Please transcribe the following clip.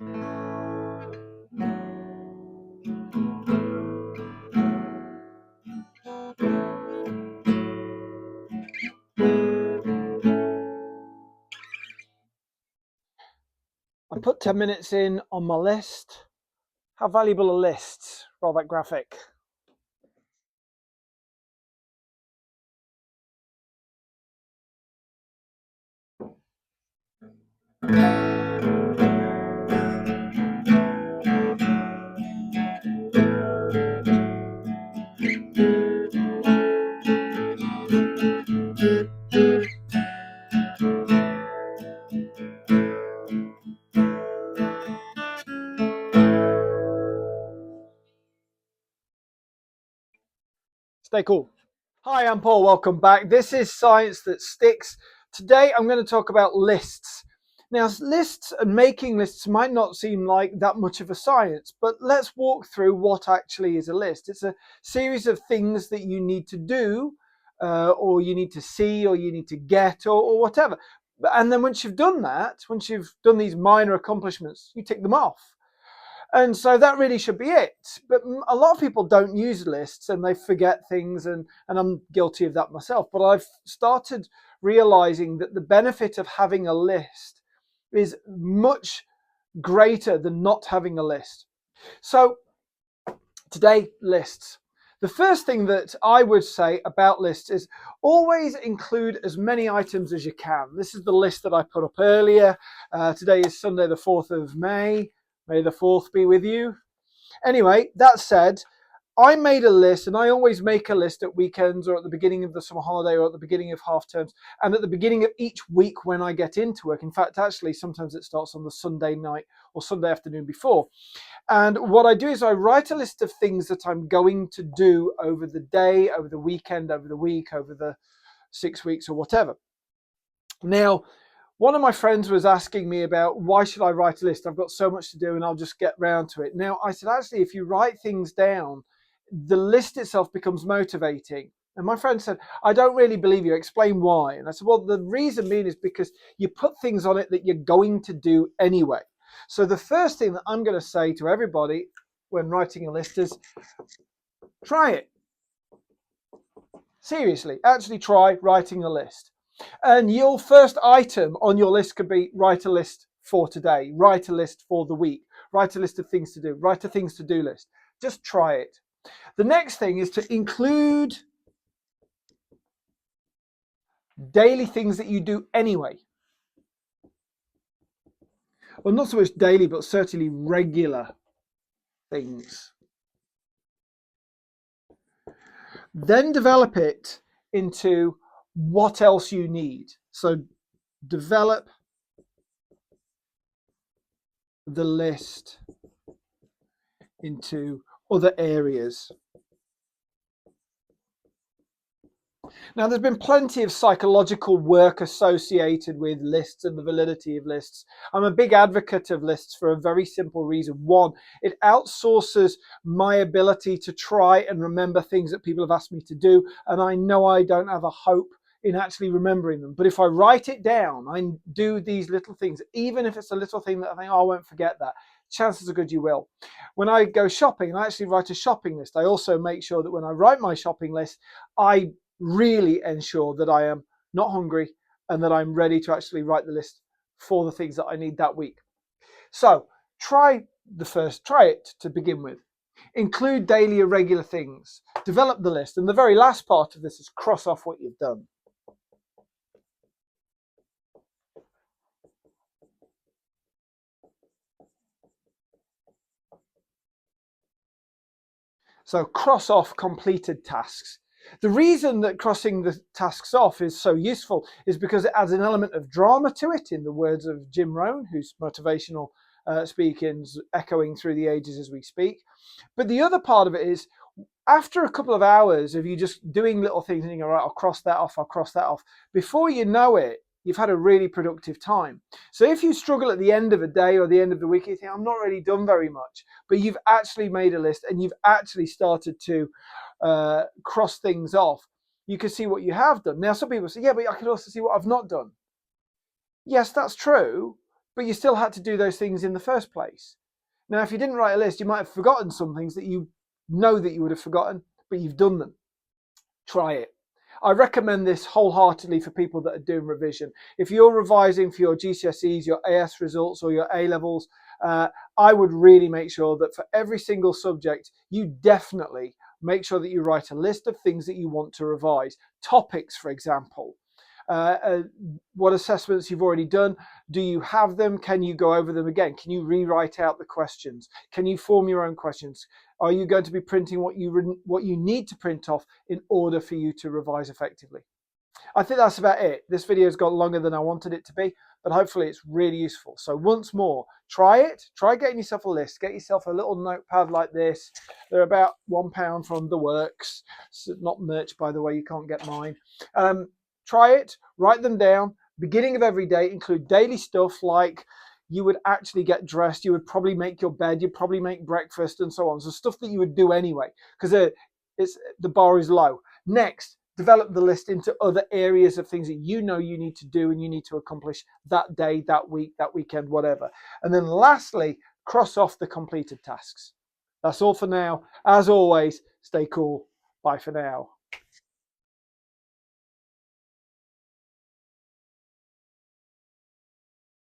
I put 10 minutes in on my list. How valuable are lists? Roll that graphic. Stay cool. Hi, I'm Paul. Welcome back. This is Science That Sticks. Today I'm going to talk about lists. Now, lists and making lists might not seem like that much of a science, but let's walk through what actually is a list. It's a series of things that you need to do, or you need to see, or you need to get, or whatever. And then once you've done that, once you've done these minor accomplishments, you tick them off. And so that really should be it. But a lot of people don't use lists and they forget things, and I'm guilty of that myself. But I've started realizing that the benefit of having a list is much greater than not having a list. So today, lists. The first thing that I would say about lists is always include as many items as you can. This is the list that I put up earlier. Today is Sunday, the 4th of May. May the 4th be with you. Anyway, that said, I made a list, and I always make a list at weekends or at the beginning of the summer holiday or at the beginning of half terms and at the beginning of each week when I get into work. In fact, actually, sometimes it starts on the Sunday night or Sunday afternoon before. And what I do is I write a list of things that I'm going to do over the day, over the weekend, over the week, over the 6 weeks or whatever. Now, one of my friends was asking me about why should I write a list? I've got so much to do and I'll just get round to it. Now, I said, actually, if you write things down, the list itself becomes motivating. And my friend said, I don't really believe you. Explain why. And I said, well, the reason being is because you put things on it that you're going to do anyway. So the first thing that I'm going to say to everybody when writing a list is try it. Seriously, actually try writing a list. And your first item on your list could be write a list for today, write a list for the week, write a list of things to do, write a things to do list. Just try it. The next thing is to include daily things that you do anyway. Well, not so much daily, but certainly regular things. Then develop it into what else you need. So develop the list into other areas. Now, there's been plenty of psychological work associated with lists and the validity of lists. I'm a big advocate of lists for a very simple reason. One, it outsources my ability to try and remember things that people have asked me to do, and I know I don't have a hope in actually remembering them. But if I write it down, I do these little things, even if it's a little thing that I think, oh, I won't forget that, chances are good you will. When I go shopping, I actually write a shopping list. I also make sure that when I write my shopping list, I really ensure that I am not hungry and that I'm ready to actually write the list for the things that I need that week. So try it to begin with. Include daily or regular things. Develop the list. And the very last part of this is cross off what you've done. So cross off completed tasks. The reason that crossing the tasks off is so useful is because it adds an element of drama to it, in the words of Jim Rohn, whose motivational speaking's echoing through the ages as we speak. But the other part of it is, after a couple of hours of you just doing little things and you go, right, I'll cross that off, I'll cross that off, before you know it, you've had a really productive time. So if you struggle at the end of a day or the end of the week, you think, I'm not really done very much, but you've actually made a list and you've actually started to cross things off, you can see what you have done. Now, some people say, yeah, but I can also see what I've not done. Yes, that's true. but you still had to do those things in the first place. Now, if you didn't write a list, you might have forgotten some things that you know that you would have forgotten, but you've done them. Try it. I recommend this wholeheartedly for people that are doing revision. If you're revising for your GCSEs, your AS results, or your A levels, I would really make sure that for every single subject, you definitely make sure that you write a list of things that you want to revise. Topics, for example. What assessments you've already done. Do you have them? Can you go over them again? Can you rewrite out the questions? Can you form your own questions? Are you going to be printing what you need to print off in order for you to revise effectively? I think that's about it. This video has got longer than I wanted it to be, but hopefully it's really useful. So once more, try it. Try getting yourself a list. Get yourself a little notepad like this. They're about £1 from The Works. It's not merch, by the way. You can't get mine. Try it. Write them down. Beginning of every day, include daily stuff like you would actually get dressed, you would probably make your bed, you'd probably make breakfast and so on. So stuff that you would do anyway, because the bar is low. Next, develop the list into other areas of things that you know you need to do and you need to accomplish that day, that week, that weekend, whatever. And then lastly, cross off the completed tasks. That's all for now. As always, stay cool. Bye for now.